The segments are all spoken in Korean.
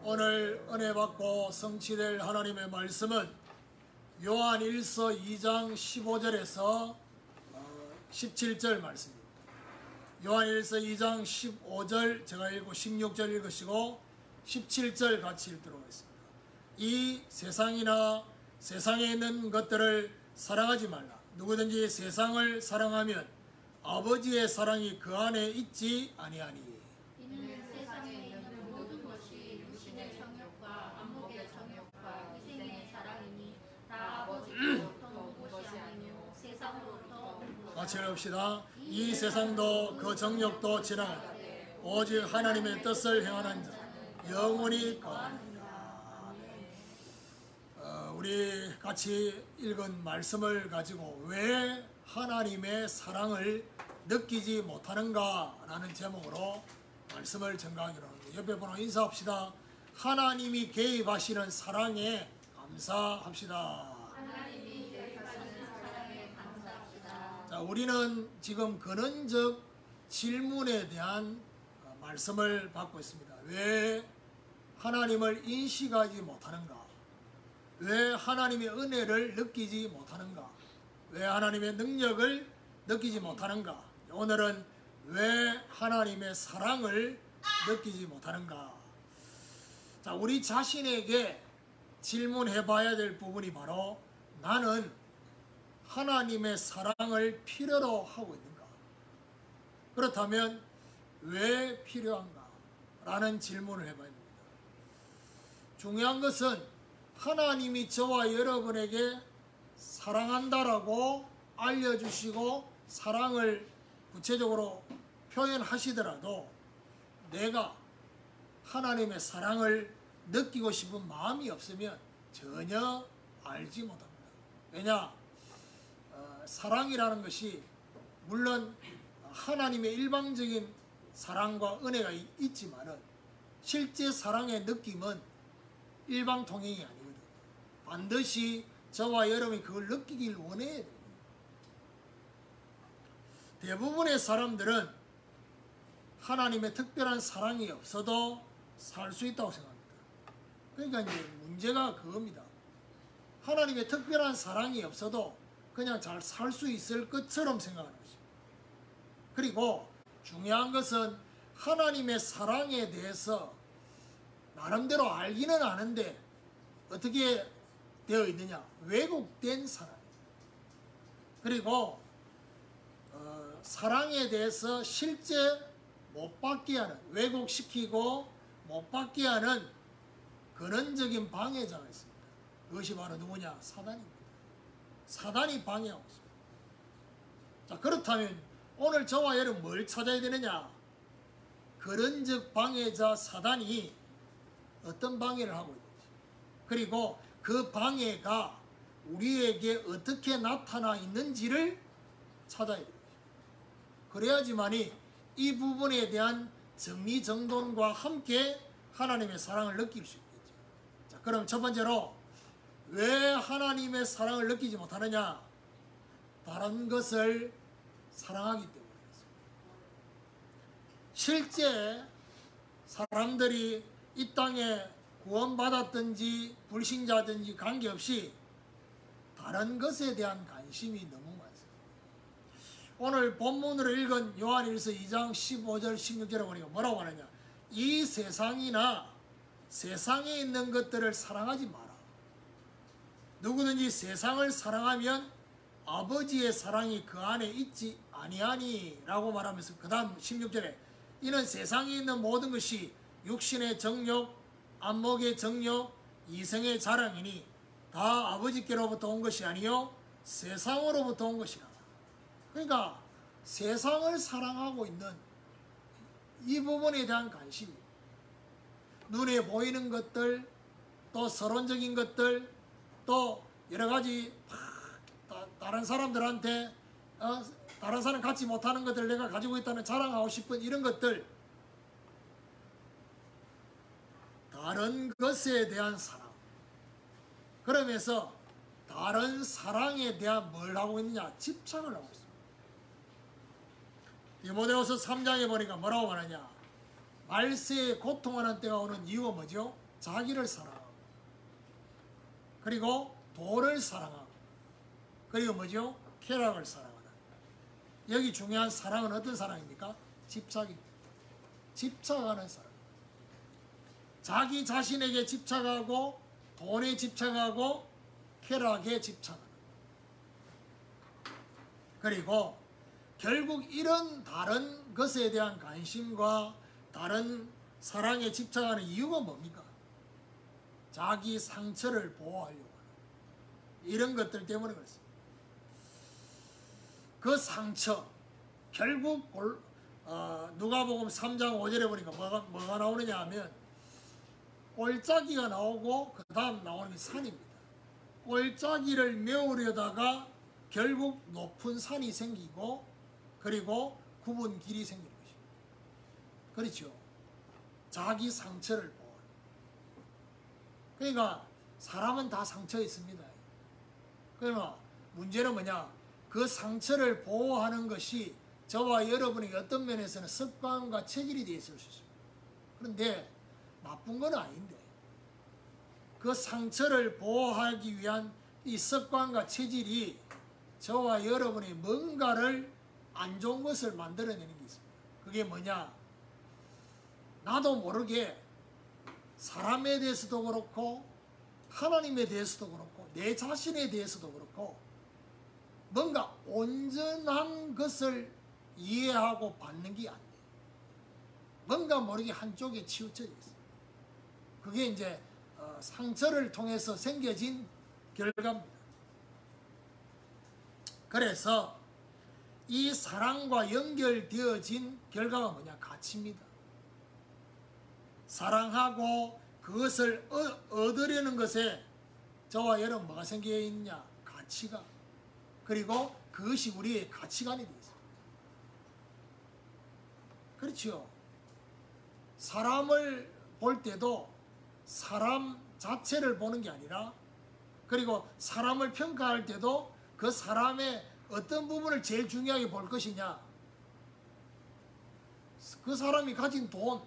오늘 은혜 받고 성취될 하나님의 말씀은 요한 1서 2장 15절에서 17절 말씀입니다. 요한 1서 2장 15절 제가 읽고 16절 읽으시고 17절 같이 읽도록 하겠습니다. 이 세상이나 세상에 있는 것들을 사랑하지 말라. 누구든지 세상을 사랑하면 아버지의 사랑이 그 안에 있지 아니하니. 이는 세상에 있는 모든 것이 육신의 정욕과 안목의 정욕과 이생의 사랑이니 다 아버지로부터 온 것이 아니요 세상으로부터 온 것이. 같이 읽읍시다. 이 세상도 그 정욕도 지나가다 오직 하나님의 뜻을 행하는 자 영원히 거하느니라. 우리 같이 읽은 말씀을 가지고 왜 하나님의 사랑을 느끼지 못하는가 라는 제목으로 말씀을 전가하기로 합니다. 옆에 번호 인사합시다. 하나님이 개입하시는 사랑에 감사합시다. 하나님이 개입하시는 사랑에 감사합시다. 자, 우리는 지금 근원적 질문에 대한 말씀을 받고 있습니다. 왜 하나님을 인식하지 못하는가? 왜 하나님의 은혜를 느끼지 못하는가? 왜 하나님의 능력을 느끼지 못하는가? 오늘은 왜 하나님의 사랑을 느끼지 못하는가? 자, 우리 자신에게 질문해 봐야 될 부분이 바로 나는 하나님의 사랑을 필요로 하고 있는가? 그렇다면 왜 필요한가? 라는 질문을 해봐야 됩니다. 중요한 것은 하나님이 저와 여러분에게 사랑한다라고 알려주시고 사랑을 구체적으로 표현하시더라도 내가 하나님의 사랑을 느끼고 싶은 마음이 없으면 전혀 알지 못합니다. 왜냐? 사랑이라는 것이 물론 하나님의 일방적인 사랑과 은혜가 있지만은 실제 사랑의 느낌은 일방통행이 아니거든요. 반드시 저와 여러분이 그걸 느끼길 원해야 돼요. 대부분의 사람들은 하나님의 특별한 사랑이 없어도 살 수 있다고 생각합니다. 그러니까 이제 문제가 그겁니다. 하나님의 특별한 사랑이 없어도 그냥 잘 살 수 있을 것처럼 생각하는 것입니다. 그리고 중요한 것은 하나님의 사랑에 대해서 나름대로 알기는 아는데 어떻게 되어 있느냐? 왜곡된 사랑. 그리고 사랑에 대해서 실제 못 받게 하는, 왜곡시키고 못 받게 하는 근원적인 방해자가 있습니다. 그것이 바로 누구냐? 사단입니다. 사단이 방해하고 있습니다. 자, 그렇다면 오늘 저와 여러분 뭘 찾아야 되느냐? 근원적 방해자 사단이 어떤 방해를 하고 있는지, 그리고 그 방해가 우리에게 어떻게 나타나 있는지를 찾아야 됩니다. 그래야지만이 이 부분에 대한 정리정돈과 함께 하나님의 사랑을 느낄 수 있겠죠. 자, 그럼 첫 번째로 왜 하나님의 사랑을 느끼지 못하느냐? 다른 것을 사랑하기 때문이었습니다. 실제 사람들이 이 땅에 구원받았든지 불신자든지 관계없이 다른 것에 대한 관심이 너무 많습니다. 오늘 본문으로 읽은 요한일서 2장 15절 16절에 보니까 뭐라고 하느냐? 이 세상이나 세상에 있는 것들을 사랑하지 마라. 누구든지 세상을 사랑하면 아버지의 사랑이 그 안에 있지 아니하니 라고 말하면서 그 다음 16절에 이는 세상에 있는 모든 것이 육신의 정욕, 안목의 정욕, 이생의 자랑이니 다 아버지께로부터 온 것이 아니요 세상으로부터 온 것이라. 그러니까 세상을 사랑하고 있는 이 부분에 대한 관심이, 눈에 보이는 것들, 또 서론적인 것들, 또 여러 가지 다른 사람들한테 다른 사람 갖지 못하는 것들 내가 가지고 있다는 자랑하고 싶은 이런 것들, 다른 것에 대한 사랑. 그러면서 다른 사랑에 대한 뭘 하고 있느냐? 집착을 하고 있습니다. 디모데후서 3장에 보니까 뭐라고 말하냐? 말세에 고통하는 때가 오는 이유가 뭐죠? 자기를 사랑하고, 그리고 돈을 사랑하고, 그리고 뭐죠? 쾌락을 사랑하는. 여기 중요한 사랑은 어떤 사랑입니까? 집착입니다. 집착하는 사랑. 자기 자신에게 집착하고, 돈에 집착하고, 쾌락에 집착하는. 그리고 결국 이런 다른 것에 대한 관심과 다른 사랑에 집착하는 이유가 뭡니까? 자기 상처를 보호하려고 하는 이런 것들 때문에 그렇습니다. 그 상처, 결국 누가복음 3장 5절에 보니까 뭐가 나오느냐 하면 꼴짜기가 나오고 그 다음 나오는 게 산입니다. 꼴짜기를 메우려다가 결국 높은 산이 생기고, 그리고 굽은 길이 생기는 것입니다. 그렇죠? 자기 상처를 보호하는. 그러니까 사람은 다 상처 있습니다. 그러나 문제는 뭐냐? 그 상처를 보호하는 것이 저와 여러분에게 어떤 면에서는 습관과 체질이 되어 있을 수 있습니다. 그런데 나쁜 건 아닌데, 그 상처를 보호하기 위한 이 습관과 체질이 저와 여러분이 뭔가를 안 좋은 것을 만들어내는 게 있습니다. 그게 뭐냐? 나도 모르게 사람에 대해서도 그렇고, 하나님에 대해서도 그렇고, 내 자신에 대해서도 그렇고, 뭔가 온전한 것을 이해하고 받는 게 안 돼요. 뭔가 모르게 한쪽에 치우쳐져 있어요. 그게 이제 상처를 통해서 생겨진 결과입니다. 그래서 이 사랑과 연결되어진 결과가 뭐냐? 가치입니다. 사랑하고 그것을 얻으려는 것에 저와 여러분 뭐가 생겨 있느냐? 가치가. 그리고 그것이 우리의 가치관이 되어 있습니다. 그렇죠? 사람을 볼 때도 사람 자체를 보는 게 아니라, 그리고 사람을 평가할 때도 그 사람의 어떤 부분을 제일 중요하게 볼 것이냐? 그 사람이 가진 돈,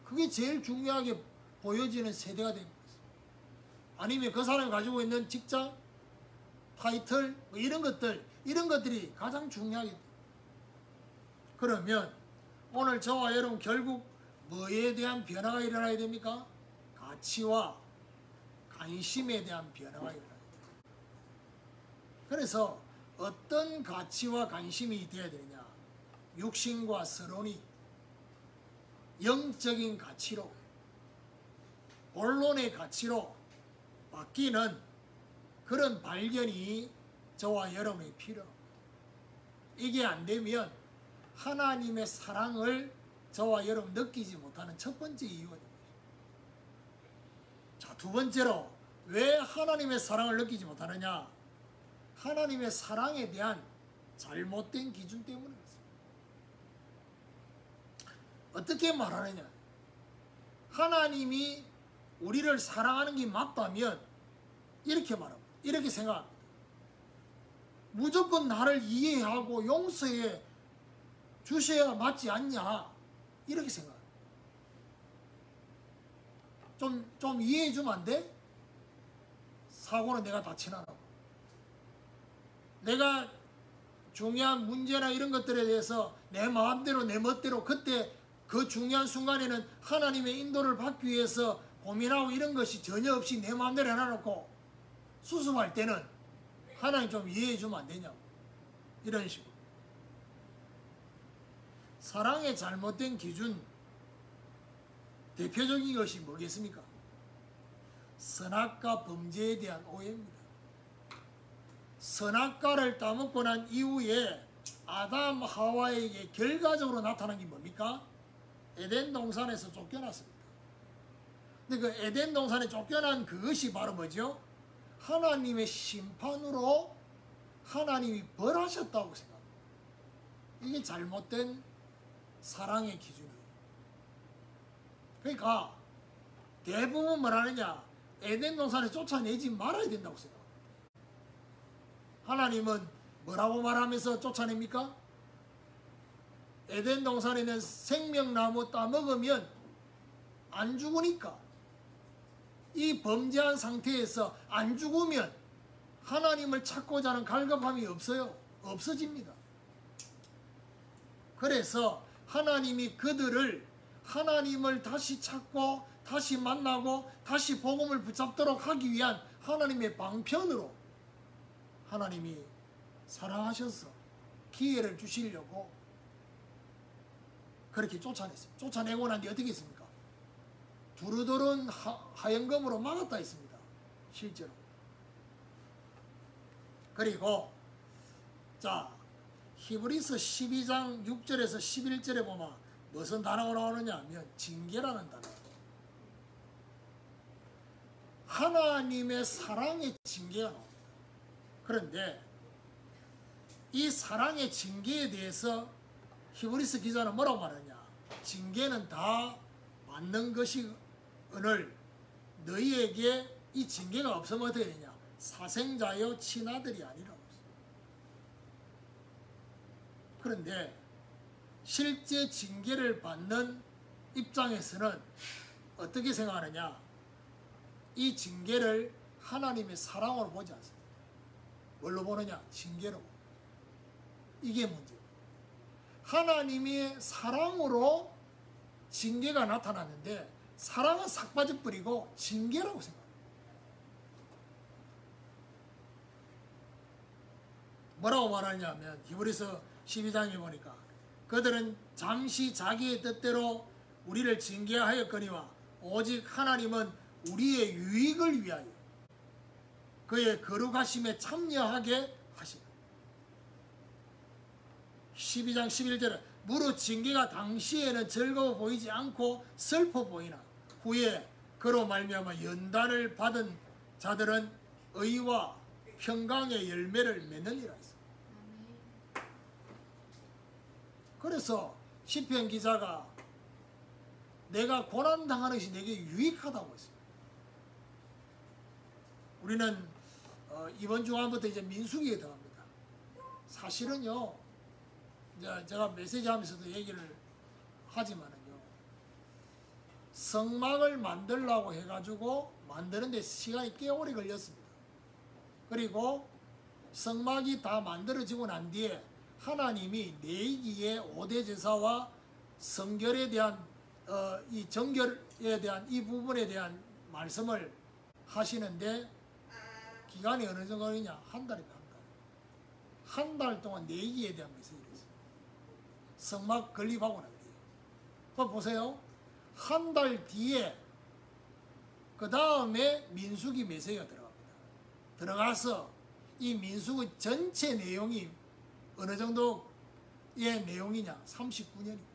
그게 제일 중요하게 보여지는 세대가 됩니다. 아니면 그 사람이 가지고 있는 직장, 타이틀, 뭐 이런 것들이 가장 중요하게 됩니다. 그러면 오늘 저와 여러분 결국 뭐에 대한 변화가 일어나야 됩니까? 가치와 관심에 대한 변화가 일어나야 됩니다. 그래서 어떤 가치와 관심이 되어야 되느냐? 육신과 서론이 영적인 가치로, 본론의 가치로 바뀌는 그런 발견이 저와 여러분이 필요합니다. 이게 안 되면 하나님의 사랑을 저와 여러분 느끼지 못하는 첫 번째 이유가 됩니다. 자, 두 번째로 왜 하나님의 사랑을 느끼지 못하느냐? 하나님의 사랑에 대한 잘못된 기준 때문에 그렇습니다. 어떻게 말하느냐? 하나님이 우리를 사랑하는 게 맞다면 이렇게 말합니다. 이렇게 생각합니다. 무조건 나를 이해하고 용서해 주셔야 맞지 않냐? 이렇게 생각합니다. 좀 이해해 주면 안 돼? 사고는 내가 다 치나라고. 내가 중요한 문제나 이런 것들에 대해서 내 마음대로 내 멋대로 그때 그 중요한 순간에는 하나님의 인도를 받기 위해서 고민하고 이런 것이 전혀 없이 내 마음대로 해놔놓고 수습할 때는 하나님 좀 이해해 주면 안 되냐고. 이런 식으로. 사랑의 잘못된 기준, 대표적인 것이 뭐겠습니까? 선악과 범죄에 대한 오해입니다. 선악과를 따먹고 난 이후에 아담 하와에게 결과적으로 나타난 게 뭡니까? 에덴 동산에서 쫓겨났습니다. 근데 그 에덴 동산에 쫓겨난 그것이 바로 뭐죠? 하나님의 심판으로 하나님이 벌하셨다고 생각합니다. 이게 잘못된 사랑의 기준이에요. 그러니까 대부분 뭐라느냐? 에덴 동산에 쫓아내지 말아야 된다고 생각합니다. 하나님은 뭐라고 말하면서 쫓아냅니까? 에덴 동산에 있는 생명나무 따먹으면 안 죽으니까 이 범죄한 상태에서 안 죽으면 하나님을 찾고자 하는 갈급함이 없어요. 없어집니다. 그래서 하나님이 그들을 하나님을 다시 찾고 다시 만나고 다시 복음을 붙잡도록 하기 위한 하나님의 방편으로 하나님이 사랑하셔서 기회를 주시려고 그렇게 쫓아냈어요. 쫓아내고 난 뒤 어떻게 했습니까? 두루두른 하연금으로 막았다 했습니다. 실제로. 그리고 자 히브리서 12장 6절에서 11절에 보면 무슨 단어가 나오느냐 하면 징계라는 단어. 하나님의 사랑의 징계가 나옵니다. 그런데 이 사랑의 징계에 대해서 히브리서 기자는 뭐라고 말하냐? 징계는 다 맞는 것이오늘 너희에게 이 징계가 없으면 어떻게 되냐? 사생자여 친아들이 아니라고 했어요. 그런데 실제 징계를 받는 입장에서는 어떻게 생각하느냐? 이 징계를 하나님의 사랑으로 보지 않습니다. 뭘로 보느냐? 징계로. 이게 문제입니다. 하나님의 사랑으로 징계가 나타났는데 사랑은 싹 빠져버리고 징계라고 생각합니다. 뭐라고 말하냐면 히브리서 12장에 보니까 그들은 잠시 자기의 뜻대로 우리를 징계하였거니와 오직 하나님은 우리의 유익을 위하여 그의 거룩하심에 참여하게 하시라. 12장 11절에 무릇 징계가 당시에는 즐거워 보이지 않고 슬퍼 보이나 후에 그로 말미암아 연단을 받은 자들은 의와 평강의 열매를 맺느니라 했어요. 그래서 시편 기자가 내가 고난당하는 것이 내게 유익하다고 했어요. 우리는 이번 주간부터 이제 민수기에 들어갑니다. 사실은요, 이제 제가 메시지 하면서도 얘기를 하지만은요, 성막을 만들려고 해가지고 만드는데 시간이 꽤 오래 걸렸습니다. 그리고 성막이 다 만들어지고 난 뒤에 하나님이 내기의 5대 제사와 성결에 대한 이 정결에 대한 이 부분에 대한 말씀을 하시는데 기간이 어느 정도 걸리냐? 한 달이면 한 달. 한 달 동안 내기에 대한 메시지를 했어요. 성막 건립하고 난 뒤에. 그거 보세요. 한 달 뒤에 그 다음에 민수기 메시지가 들어갑니다. 들어가서 이 민수기 전체 내용이 어느 정도의 내용이냐? 39년입니다.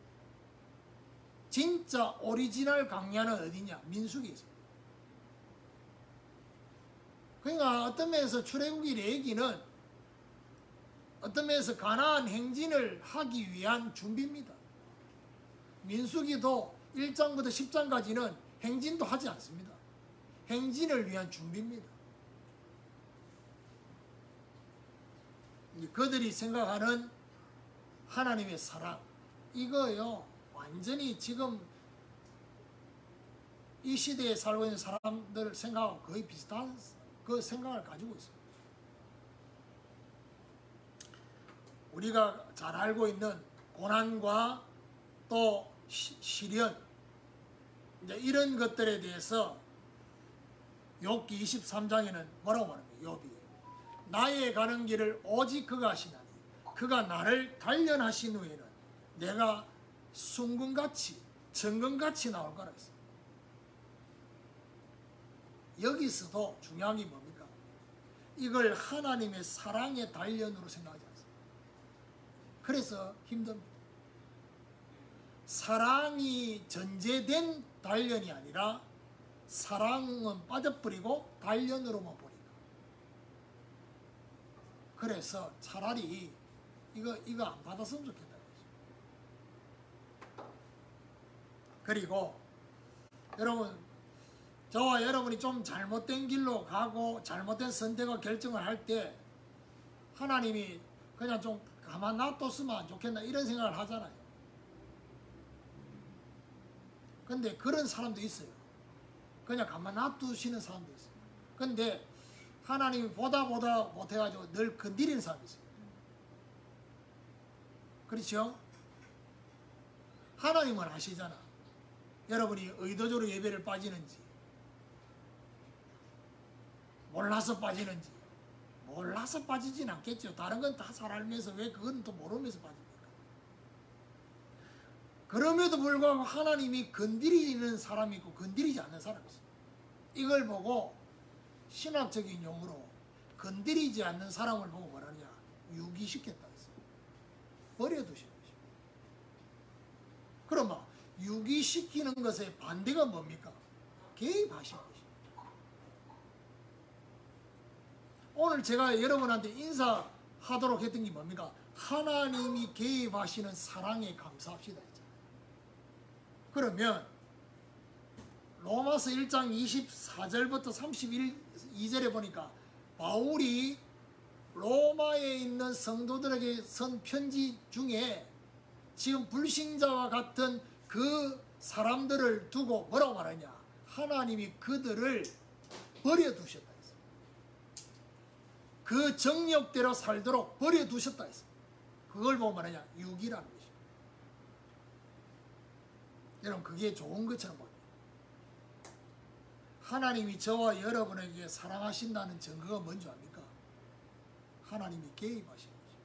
진짜 오리지널 강야는 어디냐? 민수기에 있습니다. 그러니까 어떤 면에서 출애굽기 레위기는 어떤 면에서 가나안 행진을 하기 위한 준비입니다. 민수기도 1장부터 10장까지는 행진도 하지 않습니다. 행진을 위한 준비입니다. 그들이 생각하는 하나님의 사랑, 이거요 완전히 지금 이 시대에 살고 있는 사람들 생각하고 거의 비슷한 그 생각을 가지고 있습니다. 우리가 잘 알고 있는 고난과 또 시련, 이제 이런 것들에 대해서 욥기 23장에는 뭐라고 말합니까? 욥이 나의 가는 길을 오직 그가 하시나니 그가 나를 단련하신 후에는 내가 순금같이 정금같이 나올 거라 했어요. 여기서도 중요한 게 뭡니까? 이걸 하나님의 사랑의 단련으로 생각하지 않습니다. 그래서 힘듭니다. 사랑이 전제된 단련이 아니라 사랑은 빠져버리고 단련으로만 보니까. 그래서 차라리 이거 안 받았으면 좋겠다는 거죠. 그리고 여러분, 저와 여러분이 좀 잘못된 길로 가고 잘못된 선택과 결정을 할 때 하나님이 그냥 좀 가만 놔뒀으면 안 좋겠나 이런 생각을 하잖아요. 근데 그런 사람도 있어요. 그냥 가만 놔두시는 사람도 있어요. 근데 하나님이 보다 못해가지고 늘 건드리는 사람이 있어요. 그렇죠? 하나님은 아시잖아. 여러분이 의도적으로 예배를 빠지는지, 몰라서 빠지는지. 몰라서 빠지진 않겠죠. 다른 건 다 잘 알면서 왜 그건 또 모르면서 빠집니까? 그럼에도 불구하고 하나님이 건드리는 사람이 있고 건드리지 않는 사람이 있어요. 이걸 보고 신학적인 용어로 건드리지 않는 사람을 보고 뭐라냐? 유기시켰다 했어요. 버려두시는 것이죠. 그럼 유기시키는 것의 반대가 뭡니까? 개입하시는 것이죠. 오늘 제가 여러분한테 인사하도록 했던 게 뭡니까? 하나님이 개입하시는 사랑에 감사합시다 했잖아요. 그러면 로마서 1장 24절부터 32절에 보니까 바울이 로마에 있는 성도들에게 쓴 편지 중에 지금 불신자와 같은 그 사람들을 두고 뭐라고 말하냐? 하나님이 그들을 버려두셨다. 그 정욕대로 살도록 버려두셨다 했어. 그걸 보면 뭐냐? 유기라는 것이죠. 여러분 그게 좋은 것처럼 보여요. 하나님이 저와 여러분에게 사랑하신다는 증거가 뭔지 압니까? 하나님이 개입하신 거죠.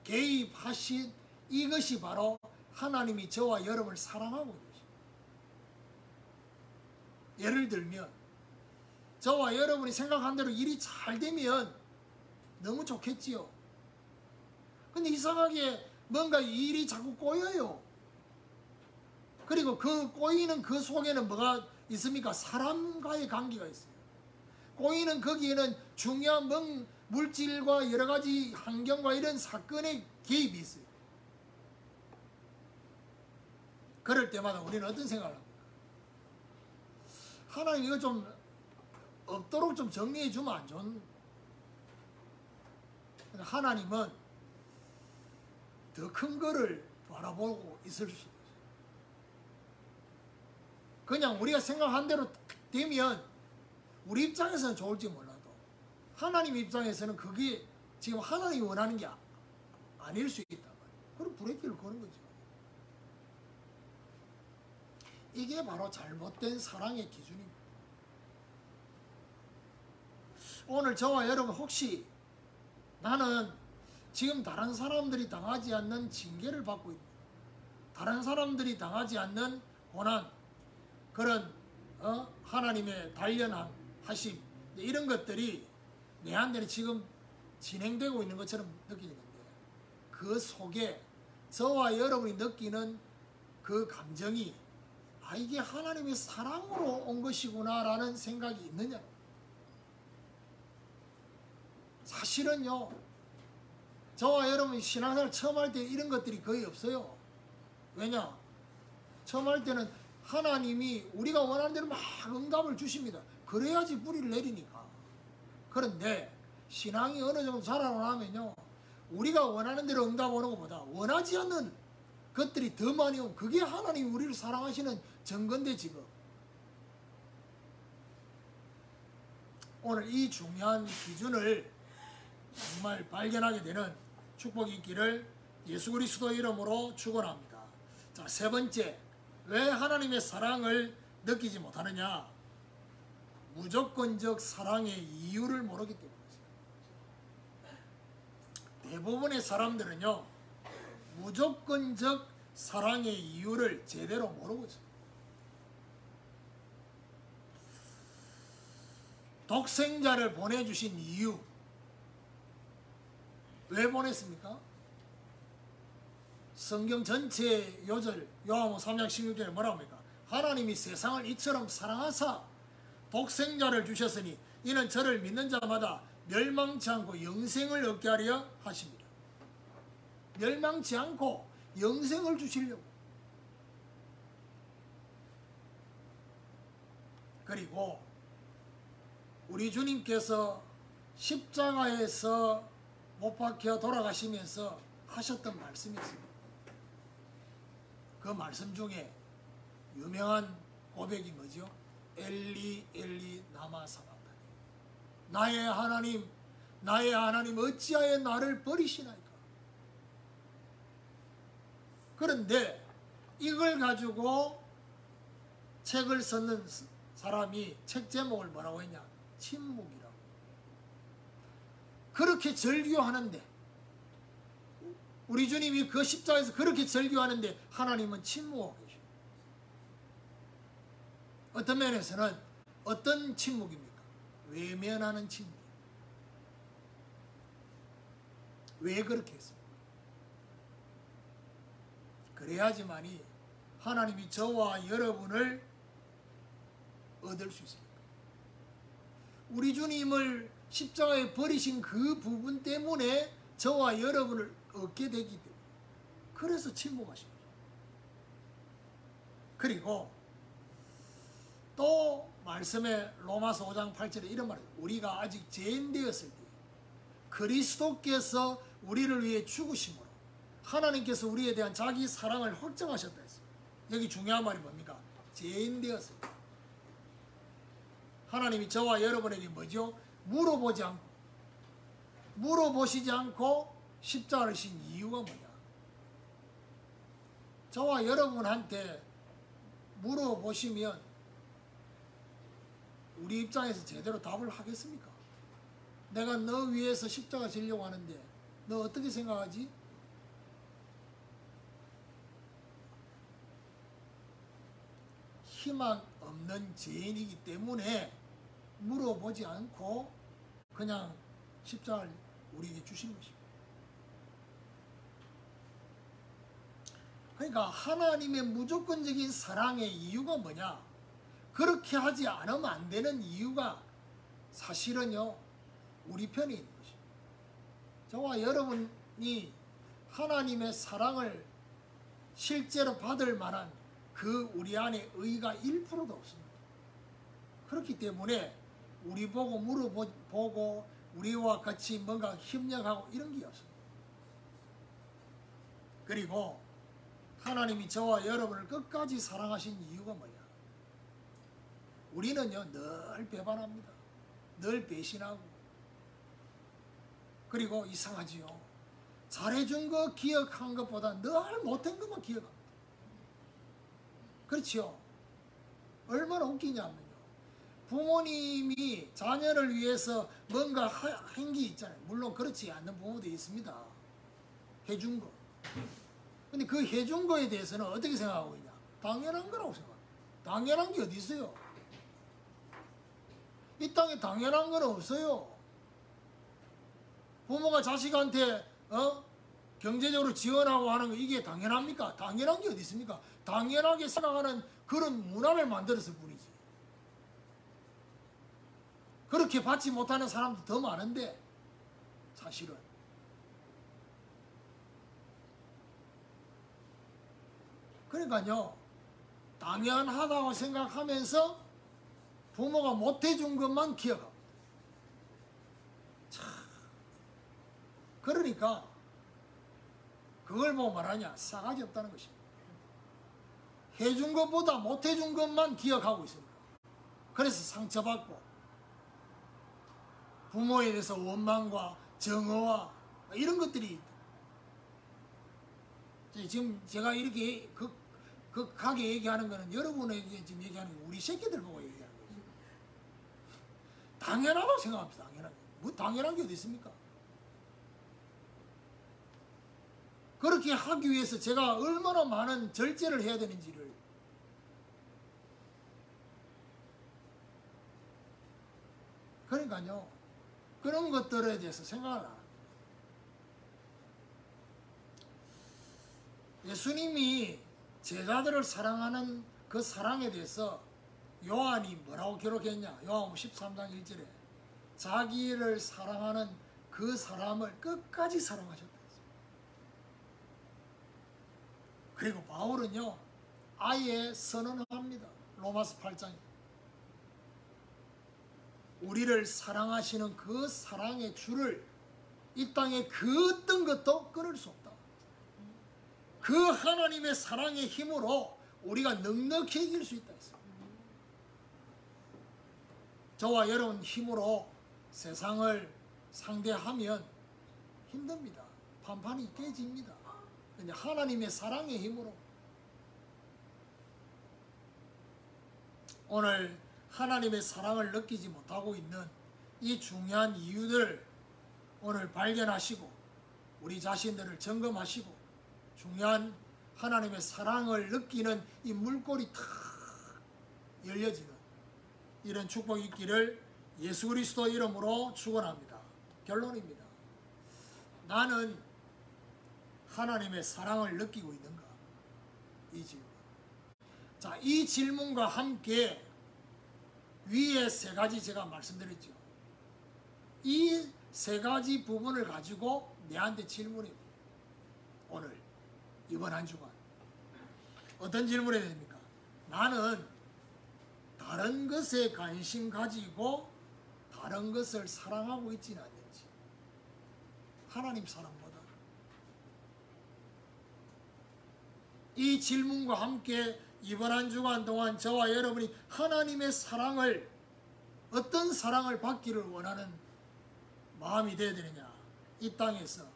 개입하신 이것이 바로 하나님이 저와 여러분을 사랑하고 있는 것이죠. 예를 들면 저와 여러분이 생각한 대로 일이 잘 되면 너무 좋겠지요. 근데 이상하게 뭔가 일이 자꾸 꼬여요. 그리고 그 꼬이는 그 속에는 뭐가 있습니까? 사람과의 관계가 있어요. 꼬이는 거기에는 중요한 물질과 여러 가지 환경과 이런 사건의 개입이 있어요. 그럴 때마다 우리는 어떤 생각을 합니까? 하나님 이거 좀 없도록 좀 정리해 주면 안 좋은. 하나님은 더 큰 거를 바라보고 있을 수 있어요. 그냥 우리가 생각한 대로 되면 우리 입장에서는 좋을지 몰라도 하나님 입장에서는 그게 지금 하나님이 원하는 게 아닐 수 있다. 그럼 브레이크를 거는 거죠. 이게 바로 잘못된 사랑의 기준입니다. 오늘 저와 여러분 혹시 나는 지금 다른 사람들이 당하지 않는 징계를 받고 있다. 다른 사람들이 당하지 않는 고난, 그런 하나님의 단련함, 하심 이런 것들이 내한테는 지금 진행되고 있는 것처럼 느끼는데 그 속에 저와 여러분이 느끼는 그 감정이 이게 하나님의 사랑으로 온 것이구나 라는 생각이 있느냐. 사실은요, 저와 여러분이 신앙생활 처음 할 때 이런 것들이 거의 없어요. 왜냐? 처음 할 때는 하나님이 우리가 원하는 대로 막 응답을 주십니다. 그래야지 뿌리를 내리니까. 그런데 신앙이 어느 정도 자라고 나면요, 우리가 원하는 대로 응답 오는 것보다 원하지 않는 것들이 더 많이 오면 그게 하나님이 우리를 사랑하시는 증거인데 지금. 오늘 이 중요한 기준을 정말 발견하게 되는 축복이 있기를 예수 그리스도 이름으로 축원합니다. 자, 세 번째, 왜 하나님의 사랑을 느끼지 못하느냐? 무조건적 사랑의 이유를 모르기 때문이죠. 대부분의 사람들은요, 무조건적 사랑의 이유를 제대로 모르고 있어요. 독생자를 보내주신 이유, 왜 보냈습니까? 성경 전체 요절 요한복음 3장 16절에 뭐라고 합니까? 하나님이 세상을 이처럼 사랑하사 독생자를 주셨으니 이는 저를 믿는 자마다 멸망치 않고 영생을 얻게 하려 하십니다. 멸망치 않고 영생을 주시려고. 그리고 우리 주님께서 십자가에서 못 박혀 돌아가시면서 하셨던 말씀이 있습니다. 그 말씀 중에 유명한 고백이 뭐죠? 엘리 엘리 나마 사바다니. 나의 하나님 어찌하여 나를 버리시나이까. 그런데 이걸 가지고 책을 썼는 사람이 책 제목을 뭐라고 했냐? 침묵이라고. 그렇게 절규하는데, 우리 주님이 그 십자가에서 그렇게 절규하는데 하나님은 침묵하고 계십니다. 어떤 면에서는 어떤 침묵입니까? 외면하는 침묵. 왜 그렇게 했습니까? 그래야지만이 하나님이 저와 여러분을 얻을 수 있습니다. 우리 주님을 십자가에 버리신 그 부분 때문에 저와 여러분을 얻게 되기 때문에, 그래서 침묵하신 거죠. 그리고 또 말씀에 로마서 5장 8절에 이런 말이에요. 우리가 아직 죄인 되었을 때 그리스도께서 우리를 위해 죽으심으로 하나님께서 우리에 대한 자기 사랑을 확정하셨다 했습니다. 여기 중요한 말이 뭡니까? 죄인 되었을 때 하나님이 저와 여러분에게 뭐죠? 물어보시지 않고 십자가를 신 이유가 뭐냐? 저와 여러분한테 물어보시면 우리 입장에서 제대로 답을 하겠습니까? 내가 너 위해서 십자가 지려고 하는데 너 어떻게 생각하지? 희망 없는 죄인이기 때문에 물어보지 않고 그냥 십자가를 우리에게 주신 것입니다. 그러니까 하나님의 무조건적인 사랑의 이유가 뭐냐? 그렇게 하지 않으면 안 되는 이유가 사실은요, 우리 편에 있는 것입니다. 저와 여러분이 하나님의 사랑을 실제로 받을 만한 그 우리 안에 의의가 1%도 없습니다. 그렇기 때문에 우리 보고 물어보고 우리와 같이 뭔가 협력하고 이런 게 없습니다. 그리고 하나님이 저와 여러분을 끝까지 사랑하신 이유가 뭐냐? 우리는요 늘 배반합니다. 늘 배신하고, 그리고 이상하지요. 잘해준 거 기억한 것보다 늘 못한 것만 기억합니다. 그렇죠? 얼마나 웃기냐면요, 부모님이 자녀를 위해서 뭔가 한 게 있잖아요. 물론 그렇지 않는 부모도 있습니다. 해준 거. 근데 그 해준 거에 대해서는 어떻게 생각하고 있냐? 당연한 거라고 생각합니다. 당연한 게 어디 있어요? 이 땅에 당연한 건 없어요. 부모가 자식한테 경제적으로 지원하고 하는 거 이게 당연합니까? 당연한 게 어디 있습니까? 당연하게 생각하는 그런 문화를 만들었을 뿐이지. 그렇게 받지 못하는 사람도 더 많은데 사실은. 그러니까요, 당연하다고 생각하면서 부모가 못해준 것만 기억하고. 참, 그러니까 그걸 보고 말하냐? 싸가지 없다는 것입니다. 해준 것보다 못해준 것만 기억하고 있습니다. 그래서 상처받고 부모에 대해서 원망과 정어와 이런 것들이, 지금 제가 이렇게 극하게 얘기하는 거는 여러분에게 지금 얘기하는 거, 우리 새끼들 보고 얘기하는 거죠. 당연하다고 생각합니다. 당연하게. 뭐 당연한 게 어디 있습니까? 그렇게 하기 위해서 제가 얼마나 많은 절제를 해야 되는지를. 그러니까요, 그런 것들에 대해서 생각을 안 합니다. 예수님이 제자들을 사랑하는 그 사랑에 대해서 요한이 뭐라고 기록했냐? 요한 13장 1절에 자기를 사랑하는 그 사람을 끝까지 사랑하셨다. 그리고 바울은요 아예 선언합니다. 로마서 8장에 우리를 사랑하시는 그 사랑의 줄을 이 땅에 그 어떤 것도 끊을 수 없다. 그 하나님의 사랑의 힘으로 우리가 넉넉히 이길 수 있다 했습니다. 저와 여러분 힘으로 세상을 상대하면 힘듭니다. 판판이 깨집니다. 근데 하나님의 사랑의 힘으로 오늘 하나님의 사랑을 느끼지 못하고 있는 이 중요한 이유들 오늘 발견하시고 우리 자신들을 점검하시고 중요한 하나님의 사랑을 느끼는 이 물꼬리 탁 열려지는 이런 축복이 있기를 예수 그리스도 이름으로 축원합니다. 결론입니다. 나는 하나님의 사랑을 느끼고 있는가? 이 질문. 자, 이 질문과 함께 위에 세 가지 제가 말씀드렸죠. 이 세 가지 부분을 가지고 내한테 질문입니다. 오늘 이번 한 주간 어떤 질문이 됩니까? 나는 다른 것에 관심 가지고 다른 것을 사랑하고 있지는 않는지. 하나님 사랑보다. 이 질문과 함께 이번 한 주간 동안 저와 여러분이 하나님의 사랑을 어떤 사랑을 받기를 원하는 마음이 되어야 되느냐. 이 땅에서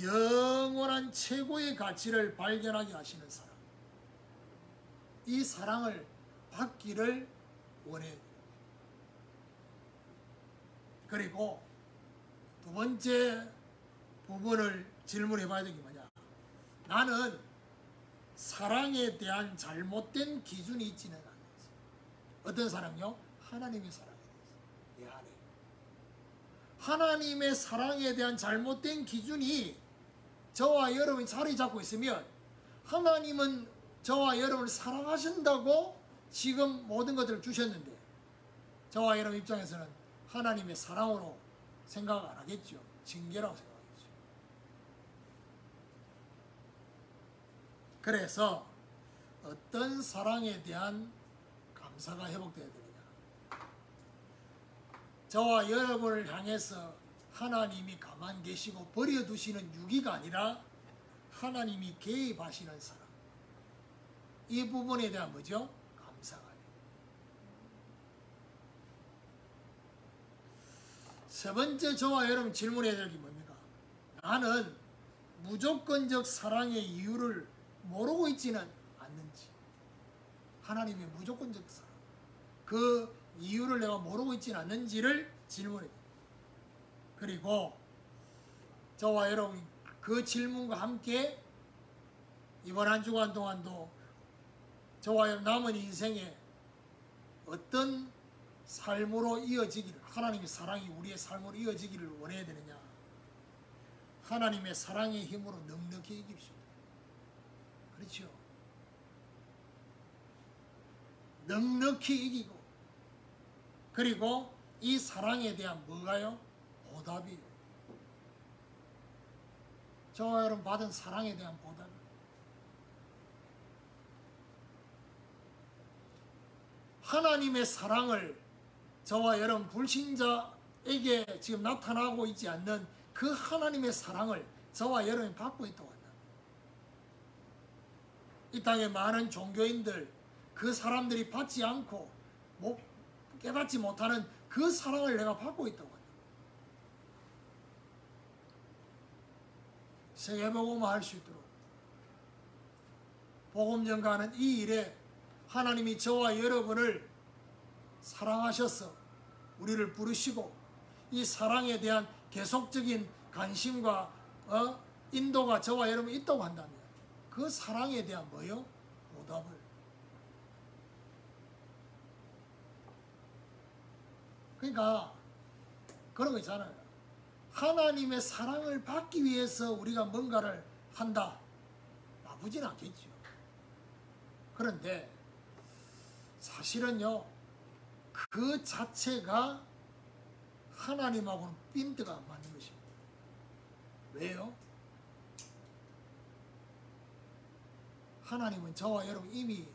영원한 최고의 가치를 발견하게 하시는 사랑. 이 사랑을 받기를 원해야 돼요. 그리고 두 번째 부분을 질문해 봐야 되는 게 뭐냐. 나는 사랑에 대한 잘못된 기준이 있지는 않는지. 어떤 사랑요? 하나님의 사랑에 대해서. 내 안에. 하나님의 사랑에 대한 잘못된 기준이 저와 여러분이 자리 잡고 있으면 하나님은 저와 여러분을 사랑하신다고 지금 모든 것들을 주셨는데 저와 여러분 입장에서는 하나님의 사랑으로 생각 안 하겠죠. 징계라고 생각하겠죠. 그래서 어떤 사랑에 대한 감사가 회복되어야 되느냐. 저와 여러분을 향해서 하나님이 가만 계시고 버려두시는 유기가 아니라 하나님이 개입하시는 사랑. 이 부분에 대한 뭐죠? 감사가. 세 번째 저와 여러분 질문해야 될 게 뭡니까? 나는 무조건적 사랑의 이유를 모르고 있지는 않는지. 하나님의 무조건적 사랑. 그 이유를 내가 모르고 있지는 않는지를 질문해야 됩니다. 그리고 저와 여러분 그 질문과 함께 이번 한 주간 동안도 저와 여러분 남은 인생에 어떤 삶으로 이어지기를, 하나님의 사랑이 우리의 삶으로 이어지기를 원해야 되느냐. 하나님의 사랑의 힘으로 넉넉히 이깁시다. 그렇죠? 넉넉히 이기고, 그리고 이 사랑에 대한 뭐가요? 보답이에요. 저와 여러분 받은 사랑에 대한 보답. 하나님의 사랑을 저와 여러분 불신자에게 지금 나타나고 있지 않는 그 하나님의 사랑을 저와 여러분이 받고 있다고 한다. 이 땅에 많은 종교인들, 그 사람들이 받지 않고 깨닫지 못하는 그 사랑을 내가 받고 있다고 한다. 세계복음화 할 수 있도록 복음 전가하는 이 일에 하나님이 저와 여러분을 사랑하셔서 우리를 부르시고 이 사랑에 대한 계속적인 관심과 인도가 저와 여러분 있다고 한다면 그 사랑에 대한 뭐요? 보답을. 그러니까 그런 거 있잖아요. 하나님의 사랑을 받기 위해서 우리가 뭔가를 한다. 나쁘진 않겠죠. 그런데 사실은요, 그 자체가 하나님하고는 핀트가 안 맞는 것입니다. 왜요? 하나님은 저와 여러분 이미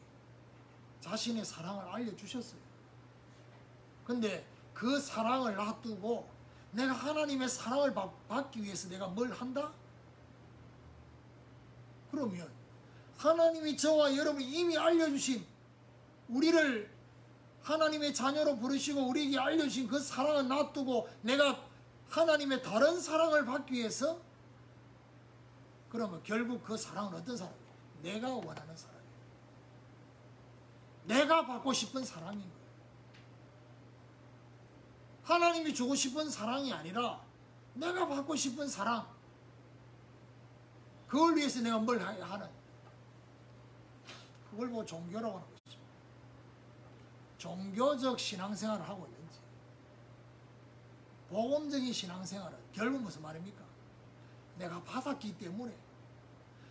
자신의 사랑을 알려주셨어요. 근데 그 사랑을 놔두고 내가 하나님의 사랑을 받기 위해서 내가 뭘 한다? 그러면 하나님이 저와 여러분이 이미 알려주신 우리를 하나님의 자녀로 부르시고 우리에게 알려주신 그 사랑을 놔두고 내가 하나님의 다른 사랑을 받기 위해서, 그러면 결국 그 사랑은 어떤 사랑이에요? 내가 원하는 사랑이에요. 내가 받고 싶은 사랑인 거예요. 하나님이 주고 싶은 사랑이 아니라 내가 받고 싶은 사랑, 그걸 위해서 내가 뭘 하는, 그걸 보고 종교라고 하는 거죠. 종교적 신앙생활을 하고 있는지, 복음적인 신앙생활은 결국 무슨 말입니까? 내가 받았기 때문에,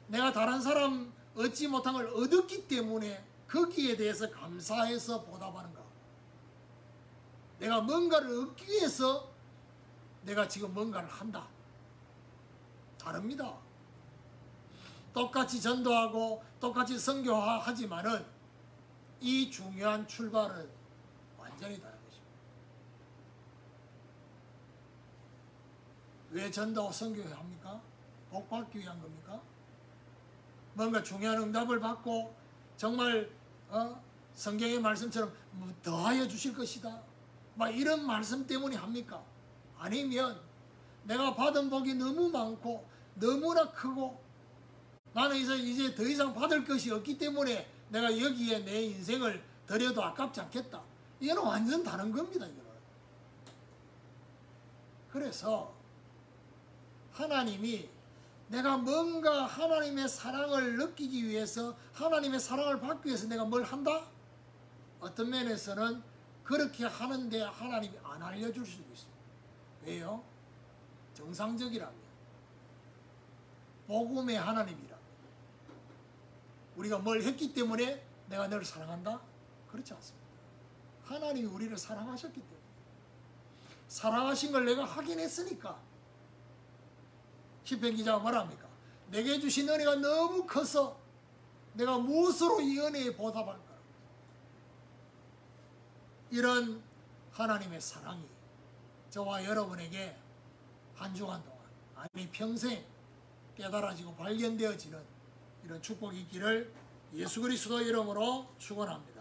내가 다른 사람 얻지 못한 걸 얻었기 때문에 거기에 대해서 감사해서 보답하는가? 내가 뭔가를 얻기 위해서 내가 지금 뭔가를 한다. 다릅니다. 똑같이 전도하고 똑같이 선교하지만은 이 중요한 출발은 완전히 다른 것입니다. 왜 전도하고 선교해야 합니까? 복 받기 위한 겁니까? 뭔가 중요한 응답을 받고 정말 성경의 말씀처럼 뭐 더하여 주실 것이다, 막 이런 말씀 때문에 합니까? 아니면 내가 받은 복이 너무 많고 너무나 크고 나는 이제 더 이상 받을 것이 없기 때문에 내가 여기에 내 인생을 들여도 아깝지 않겠다. 이거는 완전 다른 겁니다. 이거는. 그래서 하나님이 내가 뭔가 하나님의 사랑을 느끼기 위해서, 하나님의 사랑을 받기 위해서 내가 뭘 한다? 어떤 면에서는 그렇게 하는데 하나님이 안 알려줄 수도 있습니다. 왜요? 정상적이라면, 복음의 하나님이라면, 우리가 뭘 했기 때문에 내가 너를 사랑한다? 그렇지 않습니다. 하나님이 우리를 사랑하셨기 때문에, 사랑하신 걸 내가 확인했으니까. 시편 기자가 뭐랍니까? 내게 주신 은혜가 너무 커서 내가 무엇으로 이 은혜에 보답할까? 이런 하나님의 사랑이 저와 여러분에게 한 주간 동안, 아니 평생 깨달아지고 발견되어지는 이런 축복이 있기를 예수 그리스도 이름으로 축원합니다.